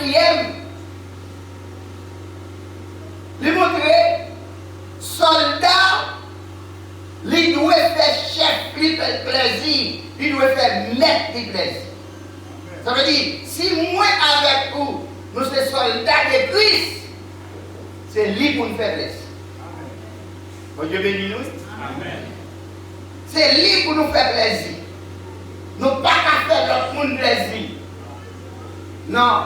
quatrième, lui montrer, soldat, il doit faire chef, il fait plaisir, il doit faire maître du plaisir. Ça veut dire, si moi avec vous, nous sommes soldats de Christ, c'est lui pour nous faire plaisir. Bon Dieu bénit nous. Amen. C'est lui pour nous faire plaisir. Nous ne pouvons pas faire l'autre monde plaisir. Non.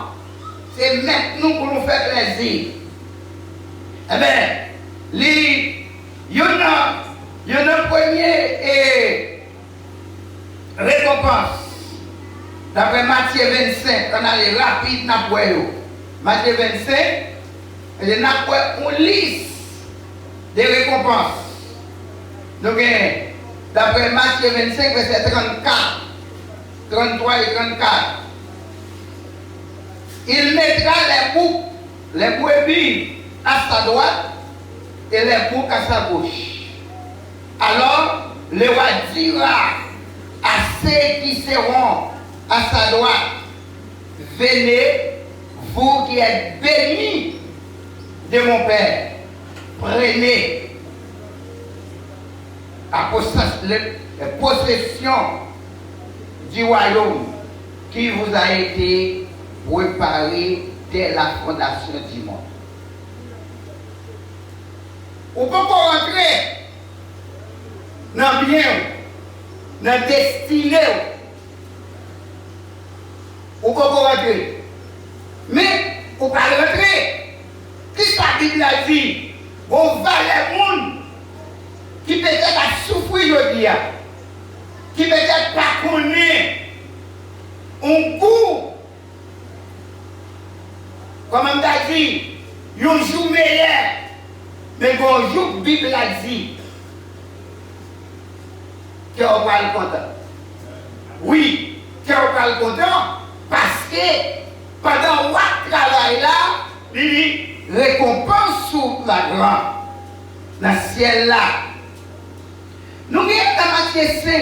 C'est maintenant pour nous faire plaisir. Eh bien, il y a une première récompense. D'après Matthieu 25, on a les rapides, Matthieu 25, il y a une liste de récompenses. Donc, d'après Matthieu 25, verset 34, 33 et 34, il mettra les brebis à sa droite et les boucs à sa gauche. Alors, le roi dira à ceux qui seront à sa droite, venez, vous qui êtes bénis de mon Père, prenez la possession du royaume qui vous a été préparé dès la fondation du monde. On peut pas rentrer dans le bien, dans le destiné. On peut pas rentrer. Mais on peut pas rentrer. Qu'est-ce que la Bible a dit? On va les monde qui peut-être a souffert aujourd'hui, qui peut-être pas connaît un coup. Comme on a dit, un jour meilleur, mais un jour la Bible a dit qu'on va le content. Oui, qu'on va le content parce que pendant votre travail là, il récompense sur la grande, dans le ciel là. Nous sommes dans Matthieu 5.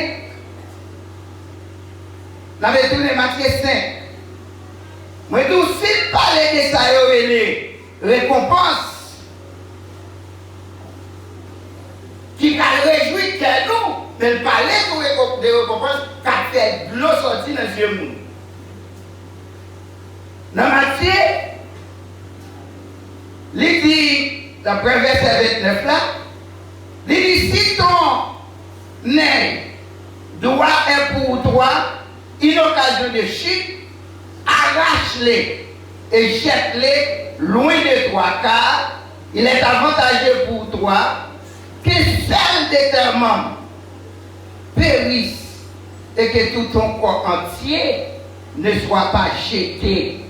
Nous avons tourné Matthieu 5. Moi, tout si parler de ça, les récompenses qui a réjoui que nous, mais parler de récompenses qui a fait de l'eau sortir dans les yeux. Dans Matthieu, il dit, d'après verset 29 là, il dit, si ton nez doit être pour toi une occasion de chute, arrache-les et jette-les loin de toi, car il est avantageux pour toi que seul de tes membres périsse et que tout ton corps entier ne soit pas jeté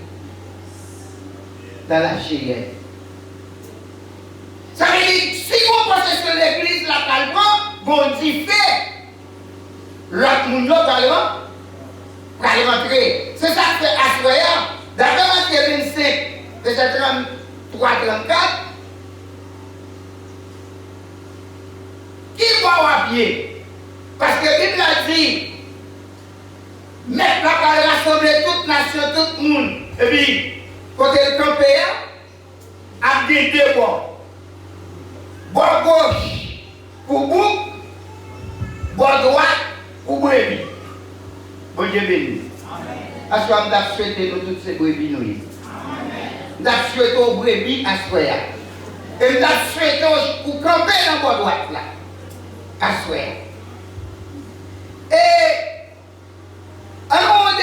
dans la géhenne. Ça veut dire, si vous pensez que l'église la calme, vous dites fait, l'autre monde va rentrer. C'est ça que c'est assurant. D'accord, Matthieu 25, verset 33, 34. Qui va à pied? Parce que Bible a dit, maintenant, va rassembler toute nation, tout le monde. Et puis, quand le campé a dit deux bords. Bord gauche pour bouc, bord droite pour brebis. Bon Dieu béni. À ce moment, nous souhaitons nous toutes ces brebis. Nous souhaitons aux brebis à ce moment. Et nous souhaitons pour camper dans le bord droite là. À ce moment. Et alors, un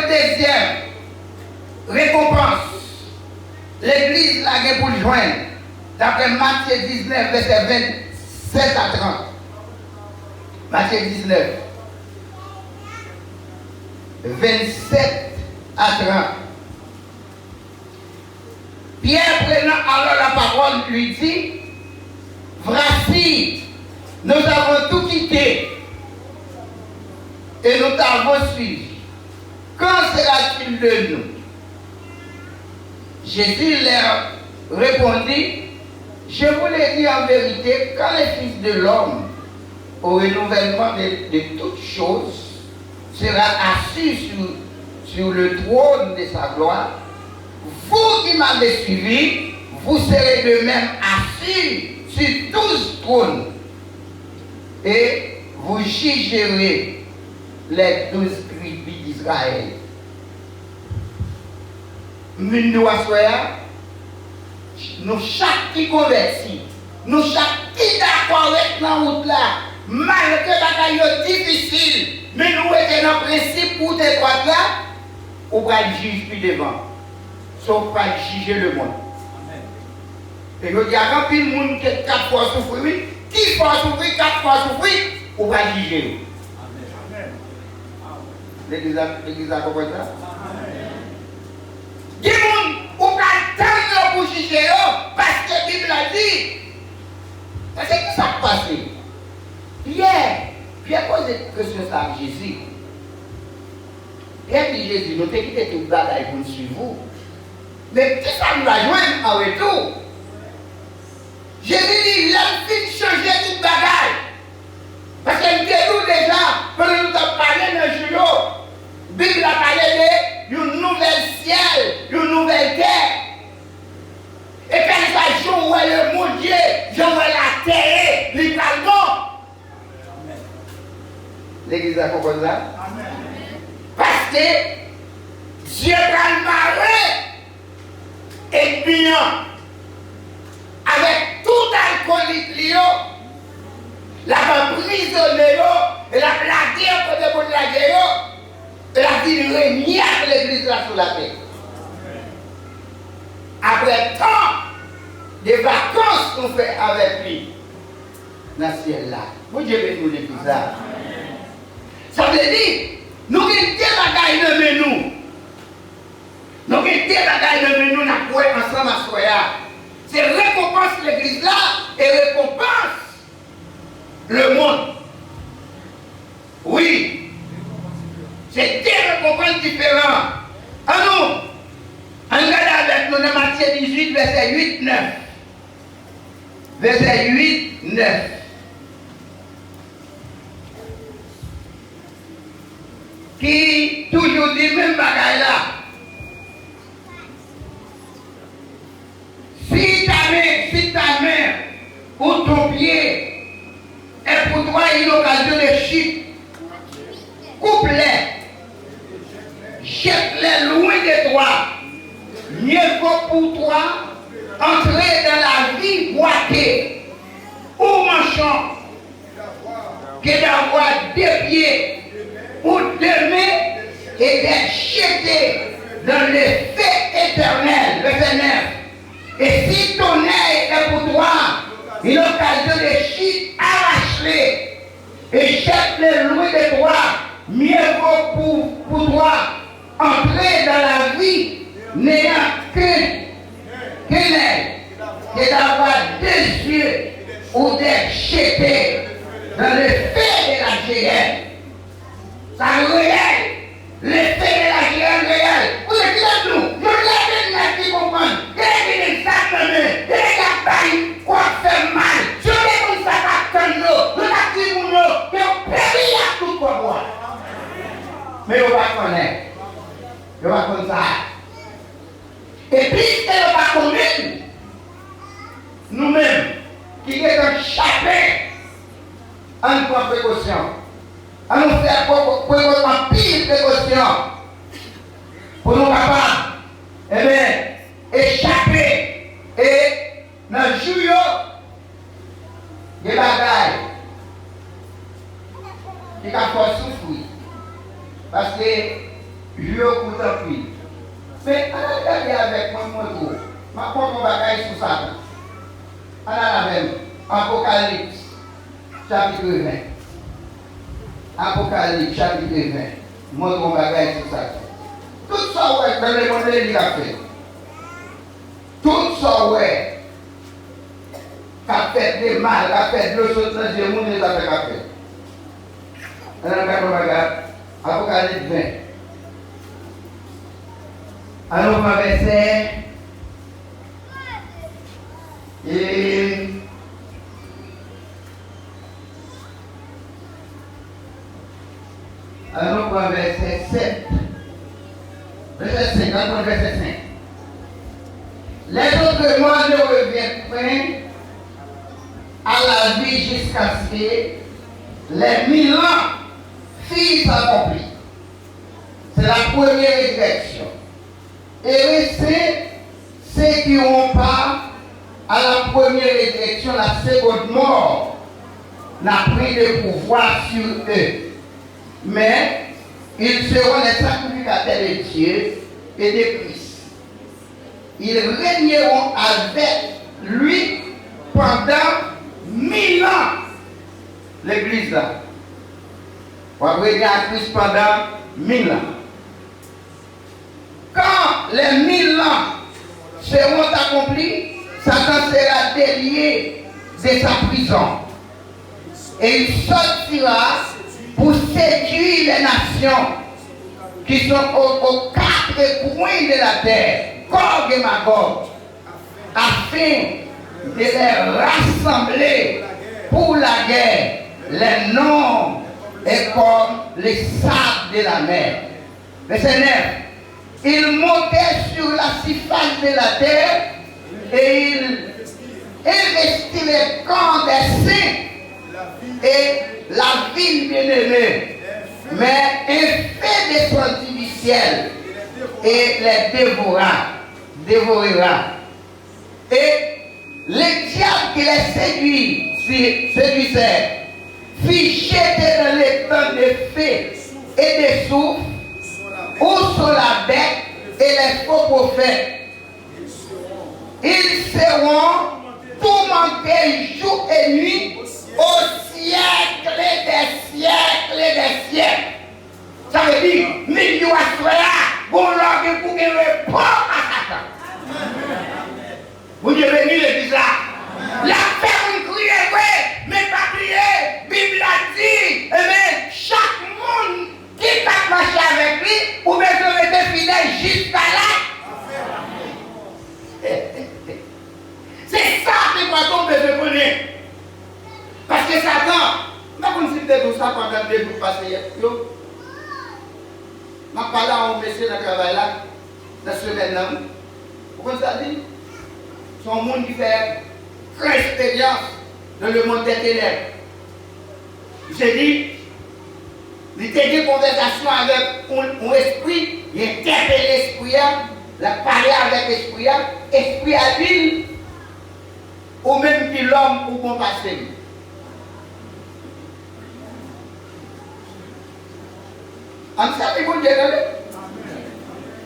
deuxième récompense. L'église l'a gagné pour le joindre. D'après Matthieu 19, verset 27 à 30. Matthieu 19, 27 à 30. Pierre prenant alors la parole lui dit, voici, nous avons tout quitté et nous t'avons suivi. Quand sera-t-il de nous? Jésus leur répondit, je vous l'ai dit en vérité, quand le Fils de l'homme, au renouvellement de toutes choses, sera assis sur le trône de sa gloire. Vous qui m'avez suivi, vous serez de même assis sur 12 trônes. Et vous jugerez les 12 tribus d'Israël. Nous chaque qui convertit, nous chaque qui d'accord avec la route là, malgré la bataille difficile, mais nous étions dans le principe pour des droits là, on va le juger plus devant. Sauf pas juger le monde. Et nous disons, quand il y a un monde qui est 4 fois souffrir, qui fois souffrir, 4 fois souffrir, on va juger. L'église a compris ça? Il y a des gens qui ont attendre pour juger parce que la Bible a dit. C'est ce qui s'est passé. Hier, Pierre pose une question à Jésus. Pierre dit Jésus, nous avons quitté tout le bagaille pour nous suivre. Mais qui ça nous a joint en retour? Jésus dit, l'homme finit de changer tout le bagaille. Parce que nous déjà, quand nous avons parlé de Jules, la Bible a parlé d'une nouvelle ciel, d'une nouvelle terre. Et quand ça joue le monde Dieu, je vois la terre, littéralement. L'église a compris ça? Parce que Dieu va le marrer et bien avec tout alcoolique, la emprisonné et la plaqué pour de bonnes lagues, et la vie régner avec l'église là sur la terre. Après tant de vacances qu'on fait avec lui, dans ce ciel là. Vous Dieu bénisse nous l'église là. Ça veut dire, nous avons des bagailles de nous. Nous avons des bagailles de nous, nous avons ensemble à Soya. C'est récompense l'église là et récompense le monde. Oui. C'est deux récompenses différentes. À nous, on regarde avec nous dans Matthieu 18, verset 8-9. Verset 8-9. Qui toujours dit même bagaille là. Si ta main ou ton pied est pour toi une occasion de chute, coupe-les, jette-les loin de toi. Mieux vaut pour toi entrer dans la vie boitée ou marchant que d'avoir deux pieds ou deux mains et d'être jeté dans le feu éternel. Verset 9. Et si ton œil est pour toi une occasion de chute, arrache-les et jette-les loin de toi. Mieux vaut pour toi entrer dans la vie n'ayant qu'un œil que d'avoir deux yeux ou d'être jeté dans le feu de la géhenne. Ça réel, le feu de la géhenne réel. Vous êtes là, nous, nous l'avons qui comprendre. Il y a des sacrements, il y a des bagailles, quoi fait mal. Je vais comme ça, nous avons dit pour nous, que vous périr à tout pour moi. Mais on va connaître. On va connaître ça. Et puis, on va connaître nous-mêmes, qui sommes échappés en prend précaution. À nous faire en pile précaution pour nous capables, eh bien, échapper et dans le jour des bagailles qui ont fait souffrir. Parce que je coûte un prix. Mais on a regardé avec moi, ma propre bagaille sous ça. On a la même. Apocalypse, chapitre 20. Apocalypse, chapitre 20. Montre mon bagaille sous ça. Tout ça, ouais, dans le monde, il a fait. Tout ça, ouais, qui a fait des mal, qui a fait de l'eau sur le monde, il a fait café. On a regardé mon bagaille. Apocalypse 20. Alors, ma verset. Et. Alors, on verset 7. Verset 5, on verset 5. Les autres mois ne reviennent point à la vie jusqu'à ce que les 1000 ans fissent accomplis. C'est la première direction. Et c'est ceux qui n'ont pas à la première direction, la seconde mort n'a pris de pouvoir sur eux. Mais ils seront les sacrificateurs de Dieu et de Christ. Ils régneront avec lui pendant 1000 ans. L'église là. On va régner à Christ pendant 1000 ans. Quand les 1000 ans seront accomplis, Satan sera délié de sa prison. Et il sortira pour séduire les nations qui sont aux quatre coins de la terre, Gog et Magog, afin de les rassembler pour la guerre. Les noms est comme les sables de la mer. Verset 9. Il montait sur la surface de la terre et il investit les camps des saints et la ville bien-aimée. Mais un fait descendit du ciel et les dévorera. Et le diable qui les séduisait fit jeter dans les temps de feu et de soufre où sont la bête et les faux prophètes. Ils seront tourmentés jour et nuit au siècle des siècles des siècles. Ça veut dire, milieu à soi, bon l'ordre pour qu'il réponde à Satan. Vous devez venir l'église là. La ferme crie, oui, mais pas crier. Bible a dit, mais chaque monde qui va marcher avec lui, ou bien je vais être fidèle jusqu'à là. C'est ça que quand on peut connaître. Parce que Satan, je ne sais pas si ça pendant 2 jours passés. Je parle à un monsieur dans le travail là, dans ce semaine-là. Vous comprenez ça dit? Son monde qui fait grande expérience dans le monde des ténèbres. J'ai dit, il a eu une conversation avec un esprit, il a interpellé l'esprit, il a parlé avec l'esprit, l'esprit a dit, ou même que l'homme ou bon passé. En ça, il faut dire,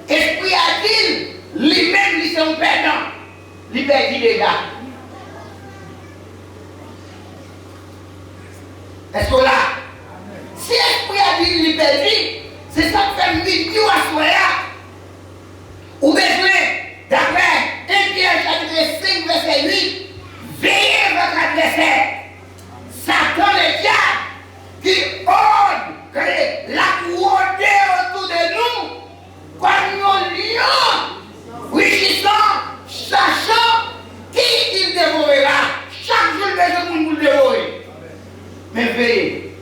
l'esprit a dit, lui-même, il est un perdant, il perd les gars. Est-ce que là, si l'esprit a dit qu'il perdu, c'est ça qui fait une vidéo à soi. Ou besoin, d'après 1 Pierre chapitre 5, verset 8, veillez votre adversaire. Satan le diable qui ose la rôder autour de nous comme un lion rugissant, sachant qui il dévorera. Chaque jour, il veut nous dévorer. Mais veillez,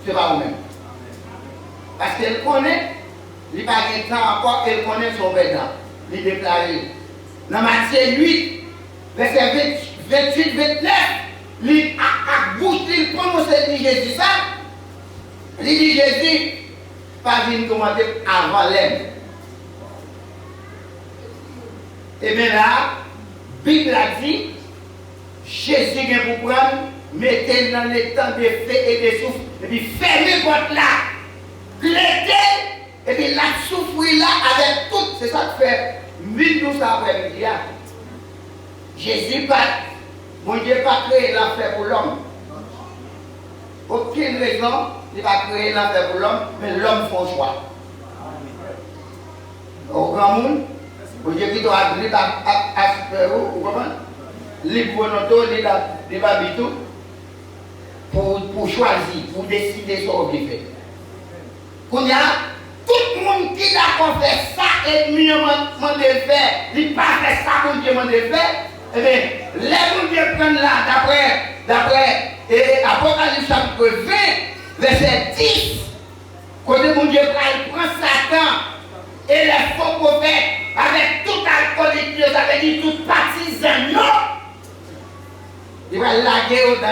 c'est pas vous-même. Parce qu'elle connaît, il n'y a pas de temps encore, elle connaît son perdant. Il déclare. Dans Matthieu 8, verset 28-29, il a bouche, il prononce Jésus ça. Il dit Jésus, pas une commenter avant l'aime. Et bien là, la Bible a dit, Jésus vient pour prendre, mettez dans les temps de feu et de souffle, et puis fermez votre là, clétez, et puis la souffrir là avec tout, c'est ça que fait 1200 après-midi. Jésus pas, mon Dieu pas créé l'enfer pour l'homme. Aucune raison, il va créer l'enfer pour l'homme, mais l'homme fait un choix. Au grand monde, mon Dieu qui doit aller à vous comprenez? Libre volonté, il va tout. Pour choisir, pour décider ce qu'on veut faire. Quand il y a tout le monde qui a fait ça et mieux m'en faire, il n'a pas fait ça pour Dieu m'en faire, eh bien, les gens qui prennent là, d'après Apocalypse chapitre 20, verset 10,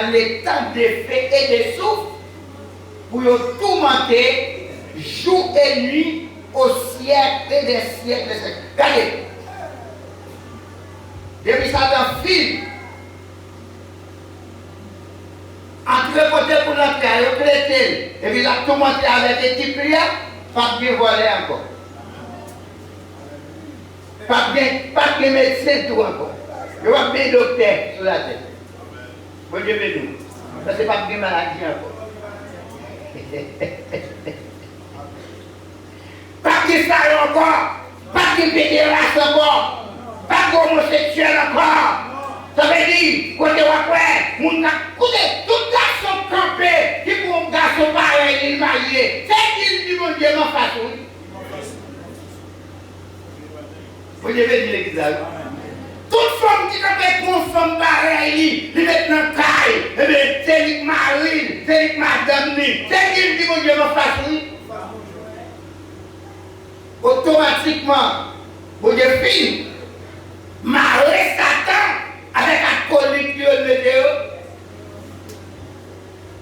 dans l'état de feu et de souffle pour nous tourmenter jour et nuit au siècle des siècles. Regardez. Depuis Satan file, entre côté pour l'entrée, et puis il a tourmenté avec l'équipe prière, pas de voler encore. Pas de médecin tout encore. Il y a bien docteur sur la tête. Bon Dieu béni. Ça c'est pas de maladie encore. Pas de ça encore. Pas de pédéraste encore. Pas d'homosexuel encore. Ça veut dire, côté après, mon écoutez, tout garçon campé, qui pour un garçon pareil, il marié. C'est qu'il dit mon Dieu m'en fasse. Vous devez dire l'église. Toute femme qui a pour une femme pareille, il met dans le caille, et bien c'est lui mari, c'est lui madame, c'est qu'il dit mon Dieu m'en fasse. Automatiquement, vous devez finir. Marrer Satan avec la colique de météo.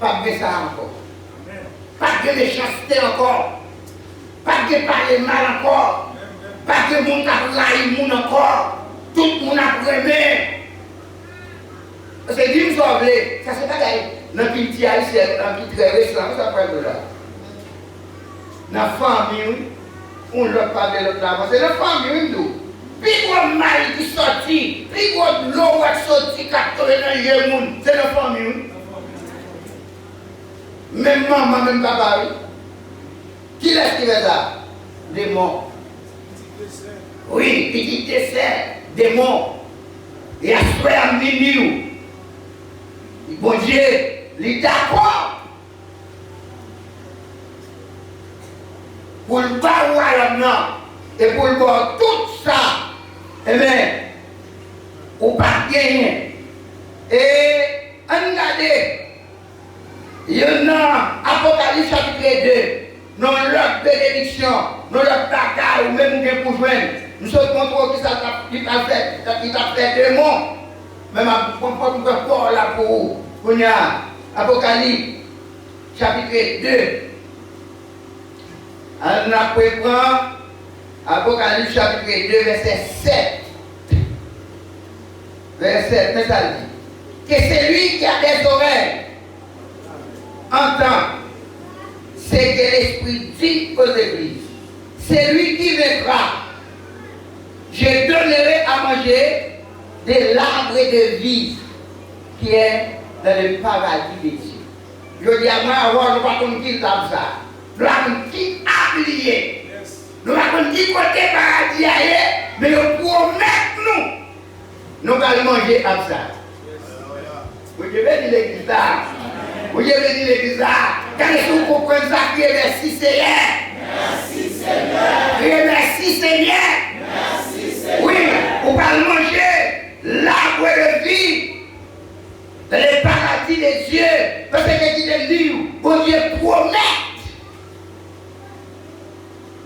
Pas de ça encore. Pas de méchanceté encore. Pas de parler mal encore. Pas de monde qui a raillé monde encore. Tout le monde a aimé. C'est dit, nous sommes ça c'est pas d'ailleurs. Dans le petit haïtien, dans le petit récent, ça parle de là. Dans la famille, on ne l'a pas de l'autre là. C'est la famille, nous. Puis gros mal qui sortit, puis gros l'eau qui sortit, c'est la famille. Même maman, même papa, qui laisse qui fait ça? Démon. Oui, petit dessert, démon. Et après, à minuit, bon Dieu, il est d'accord. Pour le bas ou et pour le voir tout ça. Eh bien, ou pas gagner. Et regardez, il y en a Apocalypse chapitre 2, dans leur bénédiction, dans leur placard, ou même pour joindre. Nous sommes contre qui t'a fait démon. Même à comprendre que corps là pour vous. Il y a Apocalypse chapitre 2. On a pris Apocalypse chapitre 2, verset 7. Verset 7, ça dit que c'est lui qui a des oreilles entend ce que l'Esprit dit aux églises. C'est lui qui vaincra. Je donnerai à manger de l'arbre de vie qui est dans le paradis des cieux. Je dis à moi, avant, nous ne pouvons pas dire ça. Nous avons dit oublier. Nous avons dit côté paradis ailleurs, mais nous promettons nous allons manger comme ça. Vous devez dire l'église là. Vous devez dire l'église là. Quand vous comprenez ça, merci Seigneur. Merci Seigneur. Merci Seigneur. Merci Seigneur. Oui, vous allez manger l'arbre de vie dans le paradis des cieux. Parce que dit le livre, bon Dieu promet.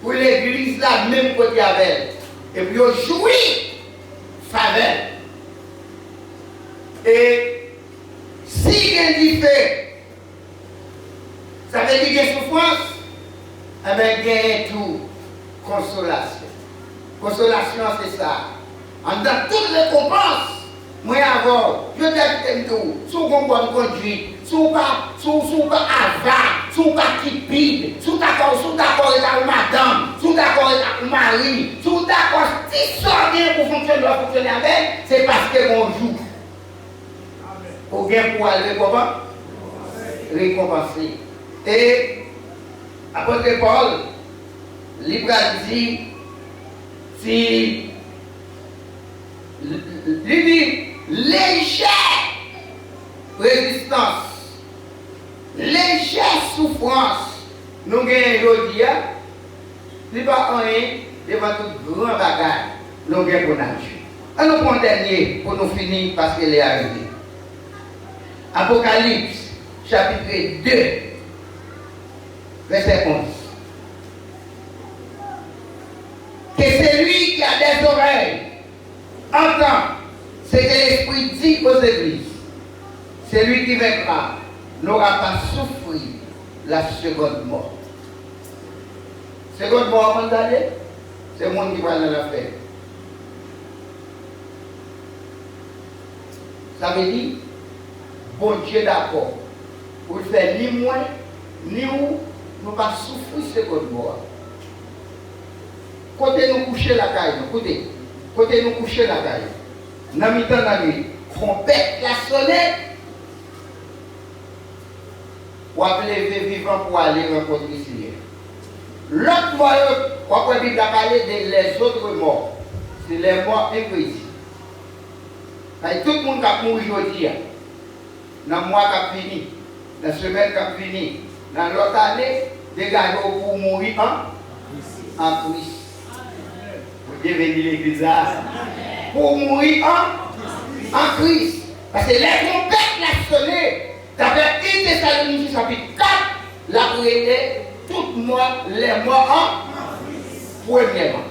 Pour l'église là, même côté avec elle. Et puis on jouit faveur. Et si il y a du fait, ça veut dire qu'il y a souffrance, eh bien il y a tout consolation. Consolation c'est ça. En dans toutes les récompenses, moi avant, je t'aime tout, sous une bonne conduite, sous pas avare, sous pas cupide, sous d'accord avec la madame, sous d'accord avec le mari, sous d'accord, si ça vient pour fonctionner avec, c'est parce que mon joue. Pour bien pour aller récompenser. Et apôtre Paul, libre dit, si il dit légère résistance, légère souffrance, nous gagnons aujourd'hui, il n'y a pas rien devant tout grand bagage, nous gagnons pour nature. Et nous prenons dernier pour nous finir parce qu'il est arrivé. Apocalypse, chapitre 2, verset 11. Que celui qui a des oreilles entend ce que l'Esprit dit aux églises. C'est Celui qui vaincra n'aura pas souffert la seconde mort. Seconde mort, avant d'aller, c'est le monde qui va dans la fête. Ça veut dire, bon Dieu d'accord, pour le faire ni moi, ni où, nous pas souffrir seconde mort. Côté nous coucher la caille, côté nous coucher la caille. Dans le temps de la nuit, trompette la sonnette. Ou appeler vivant pour aller rencontrer Seigneur. L'autre mort, on peut bien parler des autres morts. C'est les morts incrédules. Tout le monde qui a mouru aujourd'hui, dans le mois qui a fini, dans la semaine qui a fini, dans l'autre année, des gars pour mourir en Christ. Vous devenez l'église là. Pour mourir en Christ. Parce que les trompettes la sonné. D'après 1 Thessaloniciens chapitre 4, la prière, toutes les morts en premièrement.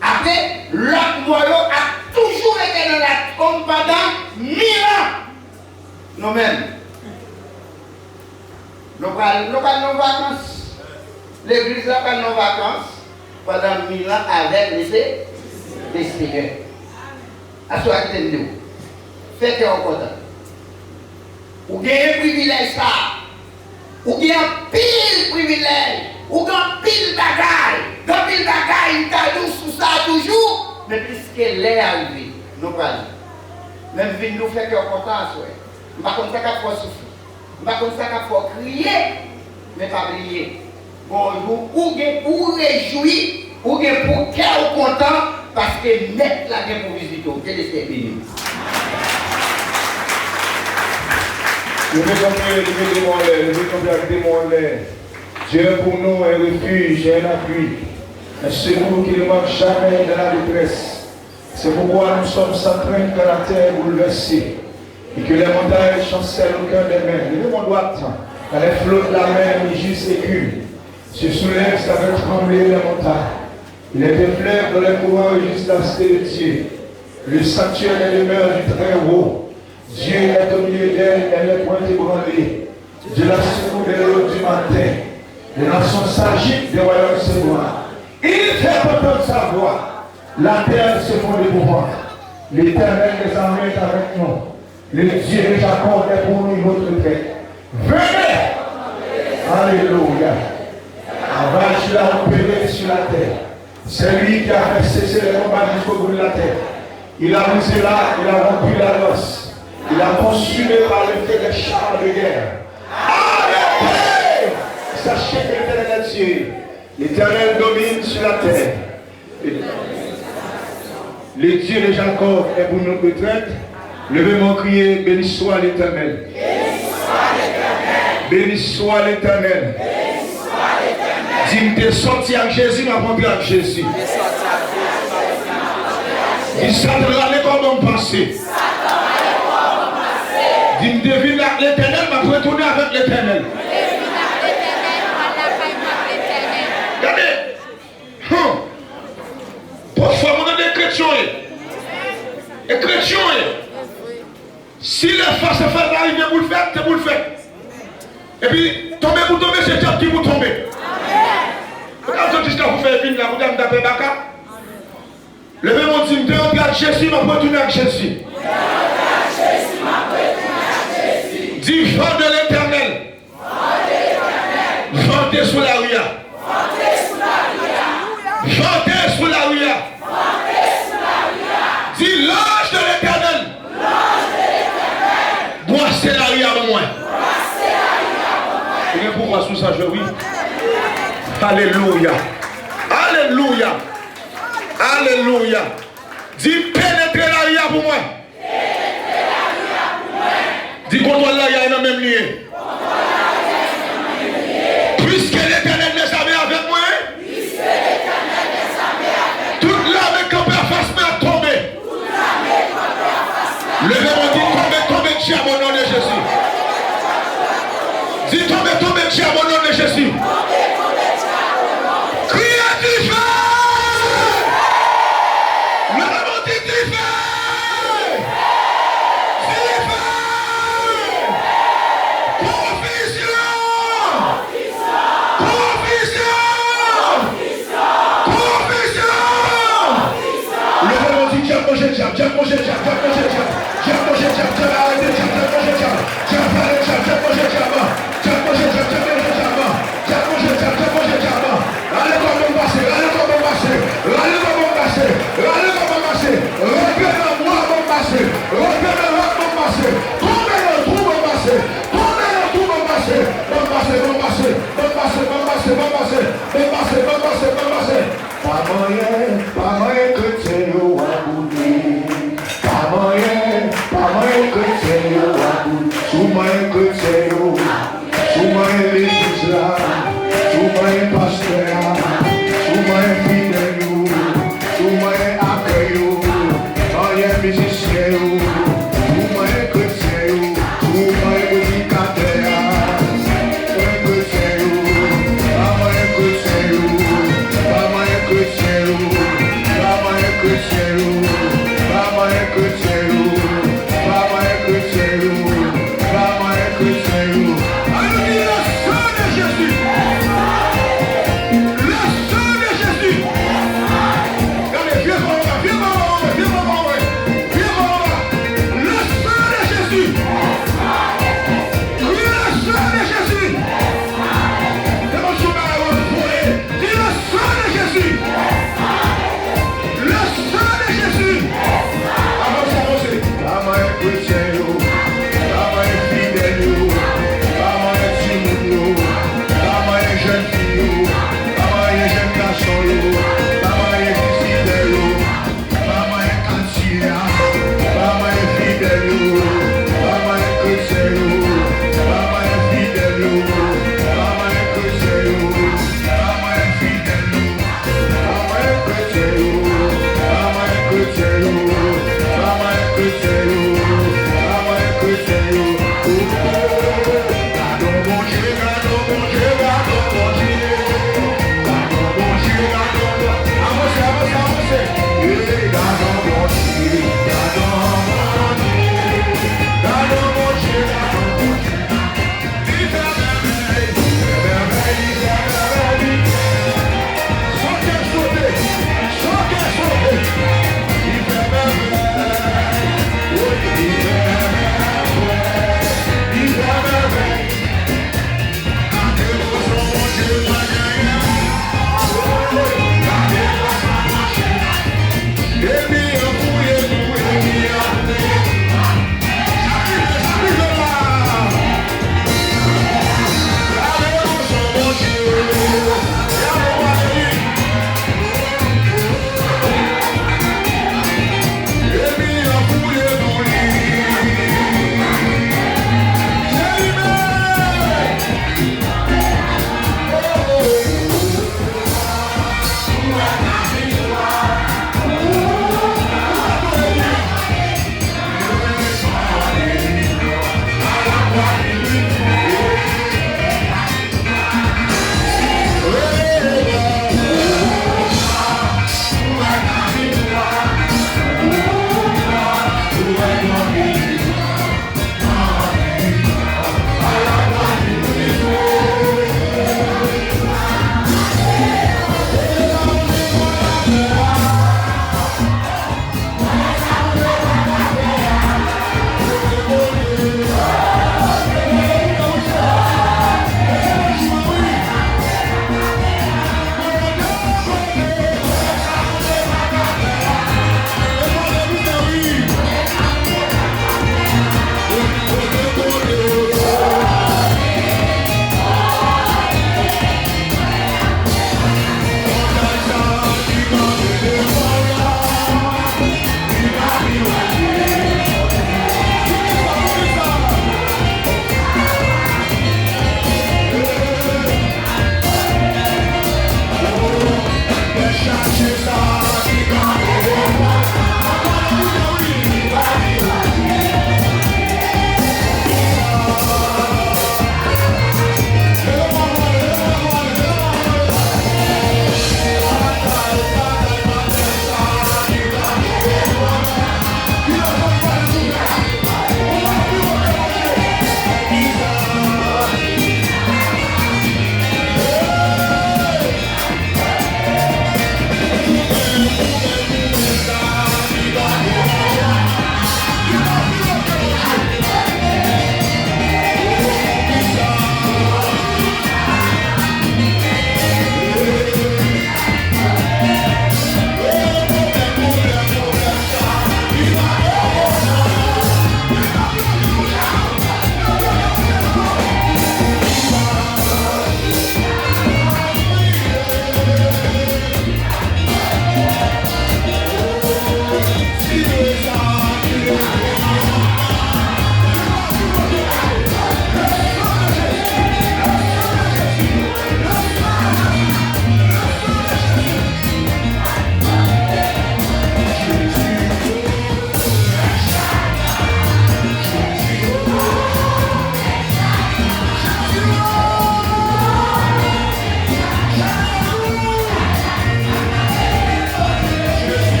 Après, l'autre mort a toujours été dans la tombe pendant 1000 ans. Nous-mêmes. Nous parlons nos vacances. L'église a pas nos vacances pendant 1000 ans avec les Seigneurs. À ce qui est nous. Faites en content. Ou bien un privilège ça. Ou bien un pile privilège. Ou bien un pile bagaille. Dans pile bagaille, il a sous ça toujours. Mais puisque l'est arrivé, nous parlons. Même si nous faisons content, nous ne pouvons pas souffrir. Nous ne pouvons pas crier, mais pas prier. Bonjour, ou bien pour réjouir, ou bien pour cœur content, parce que net la guerre pour visiter. Que les bénis. Nous Dieu est pour nous un refuge et un appui. Un secours qui ne manque jamais de la détresse. C'est pourquoi nous sommes sans crainte que la terre bouleversée et que les montagnes chancellent au cœur des mers. Levez mon droite, quand les flots de la mer juste écument, se soulèvent, ça fait trembler les montagnes. Il est des fleuves dans les courants juste la cité de Dieu. Le sanctuaire est demeure du Très-Haut. Dieu est au milieu d'elle, elle est point ébranlée. Dieu la secoue des l'eau du matin. Les nations s'agitent, des royaumes se voient. Il fait entendre sa voix. La terre se fond de pouvoir. L'Éternel des armées est avec nous. Le Dieu de Jacob est pour nous notre tête. Venez! Alléluia. Avance la opéré sur la terre. C'est lui qui a fait cesser les combats jusqu'au bout de la terre. Il a brisé là, il a rompu la noce. Il a consumé par le feu des chars de guerre. Arrêtez! Sachez que l'Éternel est Dieu. L'Éternel domine sur la terre. Le Dieu de Jacob est pour notre retraite. Levez-moi crier, béni soit l'Éternel. Béni soit l'Éternel. Dis-moi, sorti avec Jésus, m'a rentré avec Jésus. Il s'attendra les comme passé. Dis-moi, devine l'Éternel, m'a retourné avec l'Éternel. Regardez. Parfois, on a des chrétiens. Et chrétiens, si les forces font arriver pour le faire, c'est pour le faire. Et puis, tomber pour tomber, c'est Dieu qui vous tombe. Quand on dit que vous faites une, vous allez taper Baka. Levez mon Dieu, de rentrer avec Jésus, ma retourner avec Jésus. Dis, vent de l'Éternel. Ventez sous la ria. Ventez sous la ria. Dis, l'ange de l'Éternel. Boissez la ria de moi. Et pourquoi sous ça, je oui. Alléluia. Alléluia. Alléluia. Dis, pénétrez la ria pour moi. Dis, contrôle la ria dans le même lieu. Puisque l'Éternel est avec moi. Toute l'armée campée à face à tomber. Levez-moi, dis, tomber, Dieu, au nom de Jésus. Dis, tomber, Dieu, au nom de Jésus. Criez du feu! Le nom dit du feu! Du feu! l'église là, sous moyen pasteur, sous moyen fidèle, sous moyen accueil, moyen musicien, sous moyen chrétien, sous moyen prédicateur, moyen chrétien, pas moyen chrétien, pas moyen chrétien, pas moyen chrétien, pas moyen chrétien, pas moyen chrétien, pas moyen chrétien. Hallelujah!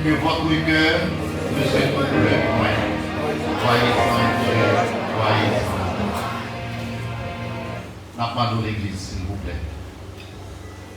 que votre cœur ne se trouble point. Soyez sans Dieu, soyez sans. N'a pas de l'église, s'il vous plaît.